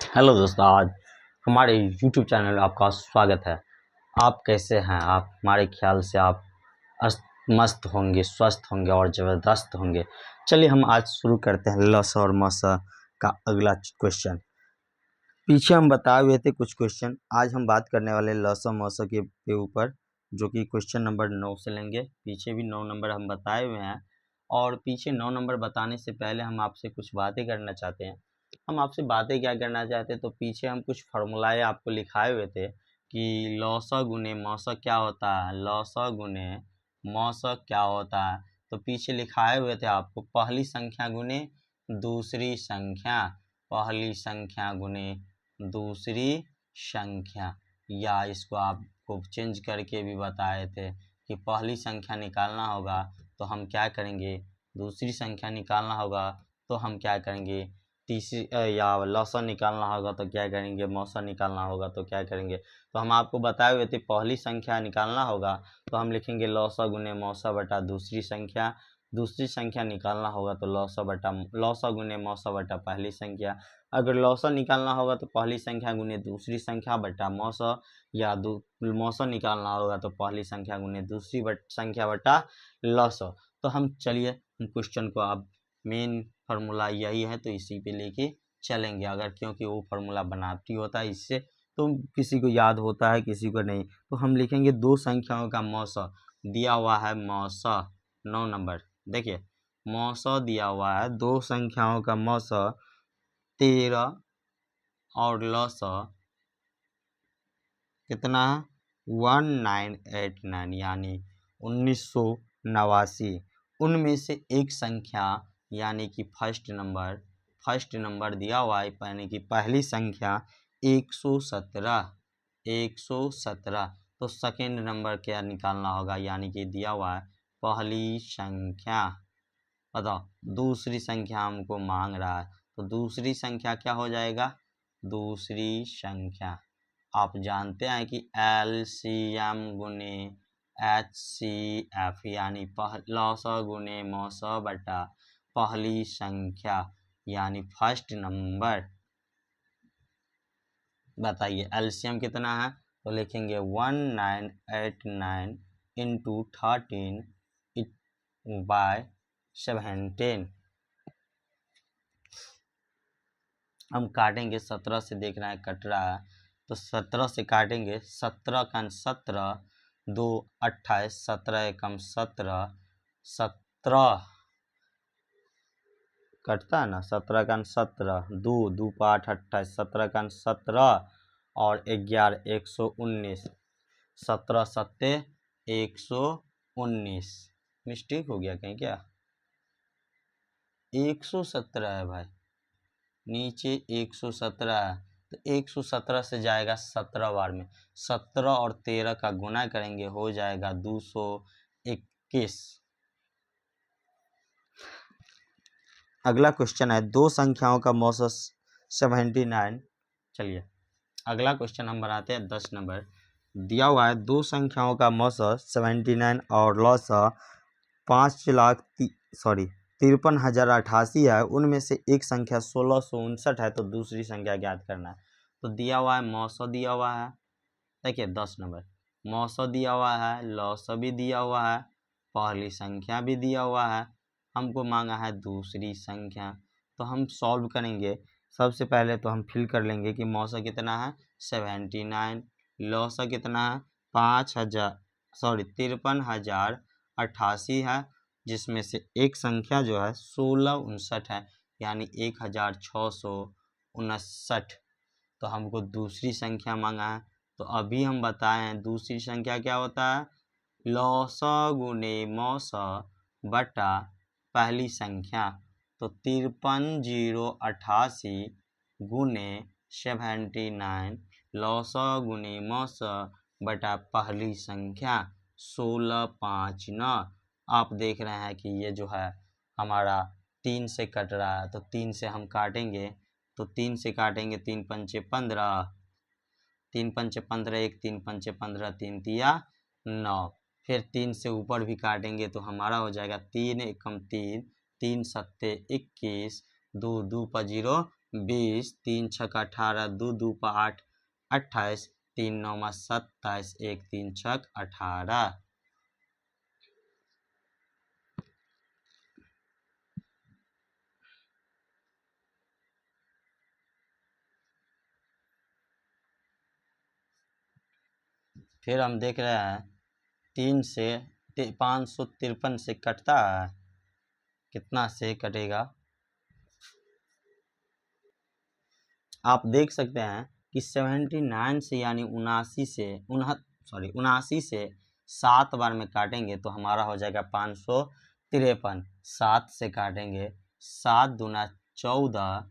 Hello दोस्तों, आज हमारे YouTube चैनल में आपका स्वागत है। आप कैसे हैं? आप हमारे ख्याल से आप मस्त होंगे, स्वस्थ होंगे और ज़बरदस्त होंगे। चलिए हम आज शुरू करते हैं लस और मस का अगला क्वेश्चन। पीछे हम बताए हुए थे कुछ क्वेश्चन, आज हम बात करने वाले लस और मस के ऊपर, जो कि क्वेश्चन नंबर 9 से लेंगे। पीछे भी 9 नंबर हम बताए हुए हैं और पीछे 9 नंबर बताने से पहले हम आपसे कुछ बातें करना चाहते हैं। हम आपसे बातें क्या करना चाहते हैं, तो पीछे हम कुछ फार्मूलाए आपको लिखाए हुए थे कि लौसा गुने मौसा क्या होता है, लौसा गुने मौसा क्या होता है। तो पीछे लिखाए हुए थे आपको पहली संख्या गुने दूसरी संख्या, पहली संख्या गुने दूसरी संख्या, या इसको आपको चेंज करके भी बताए थे कि पहली संख्या निकालना होगा तो हम क्या करेंगे, दूसरी संख्या निकालना होगा तो हम क्या करेंगे, तीसरी या लौसा निकालना होगा तो क्या करेंगे, मौसा निकालना होगा तो क्या करेंगे। तो हम आपको बताए हुए थे पहली संख्या निकालना होगा तो हम लिखेंगे लौसा गुने मौसा बटा दूसरी संख्या, दूसरी संख्या निकालना होगा तो लौसा गुने मौसा बटा पहली संख्या। अगर लौसा निकालना होगा तो पहली संख्या गुने दूसरी संख्या बटा मौसा, या मौसा निकालना होगा तो पहली संख्या गुने दूसरी संख्या बटा लौसा। तो हम चलिए हम क्वेश्चन को अब मेन फार्मूला यही है तो इसी पे लेके चलेंगे। अगर क्योंकि वो फार्मूला बनावटी होता है, इससे तो किसी को याद होता है किसी को नहीं। तो हम लिखेंगे दो संख्याओं का मौसा, दिया हुआ है मौसा 9 नंबर। देखिए मौसा दिया हुआ है, दो संख्याओं का मौसा 13 और लौसा कितना है 1989 यानी 1989। उनमें से एक संख्या यानी कि फर्स्ट नंबर दिया हुआ है, यानी कि पहली संख्या 117। तो सेकेंड नंबर क्या निकालना होगा, यानी कि दिया हुआ है पहली संख्या, बताओ दूसरी संख्या हमको मांग रहा है तो दूसरी संख्या क्या हो जाएगा, दूसरी संख्या आप जानते हैं कि LCM गुने HCF यानी लौसा गुने मौसा बटा पहली संख्या यानी फर्स्ट नंबर। बताइए LCM कितना है, तो लिखेंगे 1989 इंटू 13 बाय 17। हम काटेंगे 17 से, देख रहे हैं कट रहा है तो 17 से काटेंगे, 17 का 17, 2 28, 17 एकम 17, 17 कटता है ना, 17 का 17, 2 2 5 28, 17 का 17 और 11 119, 17 सत्ते 119। मिस्टेक हो गया कहीं क्या, 117 है भाई, नीचे 117 है तो 117 से जाएगा 17 बार में, 17 और 13 का गुना करेंगे हो जाएगा 221। अगला क्वेश्चन है दो संख्याओं का मौसा 79। चलिए अगला क्वेश्चन हम बनाते हैं 10 नंबर। दिया हुआ है दो संख्याओं का मौसा 79 और लौसा 53,088 है। उनमें से एक संख्या 1659 है तो दूसरी संख्या ज्ञात करना है। तो दिया हुआ है मौसा दिया हुआ है, देखिए 10 नंबर मौसा दिया हुआ है, लौसा भी दिया हुआ है, पहली संख्या भी दिया हुआ है, हमको मांगा है दूसरी संख्या। तो हम सॉल्व करेंगे। सबसे पहले तो हम फिल कर लेंगे कि मौसा कितना है 79, लौसा कितना है 53,088 है, जिसमें से एक संख्या जो है 1659 है यानी 1659। तो हमको दूसरी संख्या मांगा है तो अभी हम बताए हैं दूसरी संख्या क्या होता है, लौसा गुने मौसा बटा पहली संख्या। तो 53,088 गुने 79, लौसा गुने मौसा बटा पहली संख्या 1659। आप देख रहे हैं कि ये जो है हमारा 3 से कट रहा है तो 3 से हम काटेंगे, तो 3 से काटेंगे 3 पंचे 15, 3 पंचे 15, 1 3 पंचे 15, 3 तिया 9। फिर 3 से ऊपर भी काटेंगे तो हमारा हो जाएगा 3 एकम 3, 3 सत्ते 21, 2 2 पर 0 20, 3 छक 18, 2 2 पा 8, 28, 3 9 मा 27, 1 3 छक 18। फिर हम देख रहे हैं 3 से 553 से कटता है, कितना से कटेगा आप देख सकते हैं कि 79 से यानी 79 से 7 बार में काटेंगे तो हमारा हो जाएगा 553। 7 से काटेंगे, 7 दूना 14,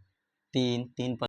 3 3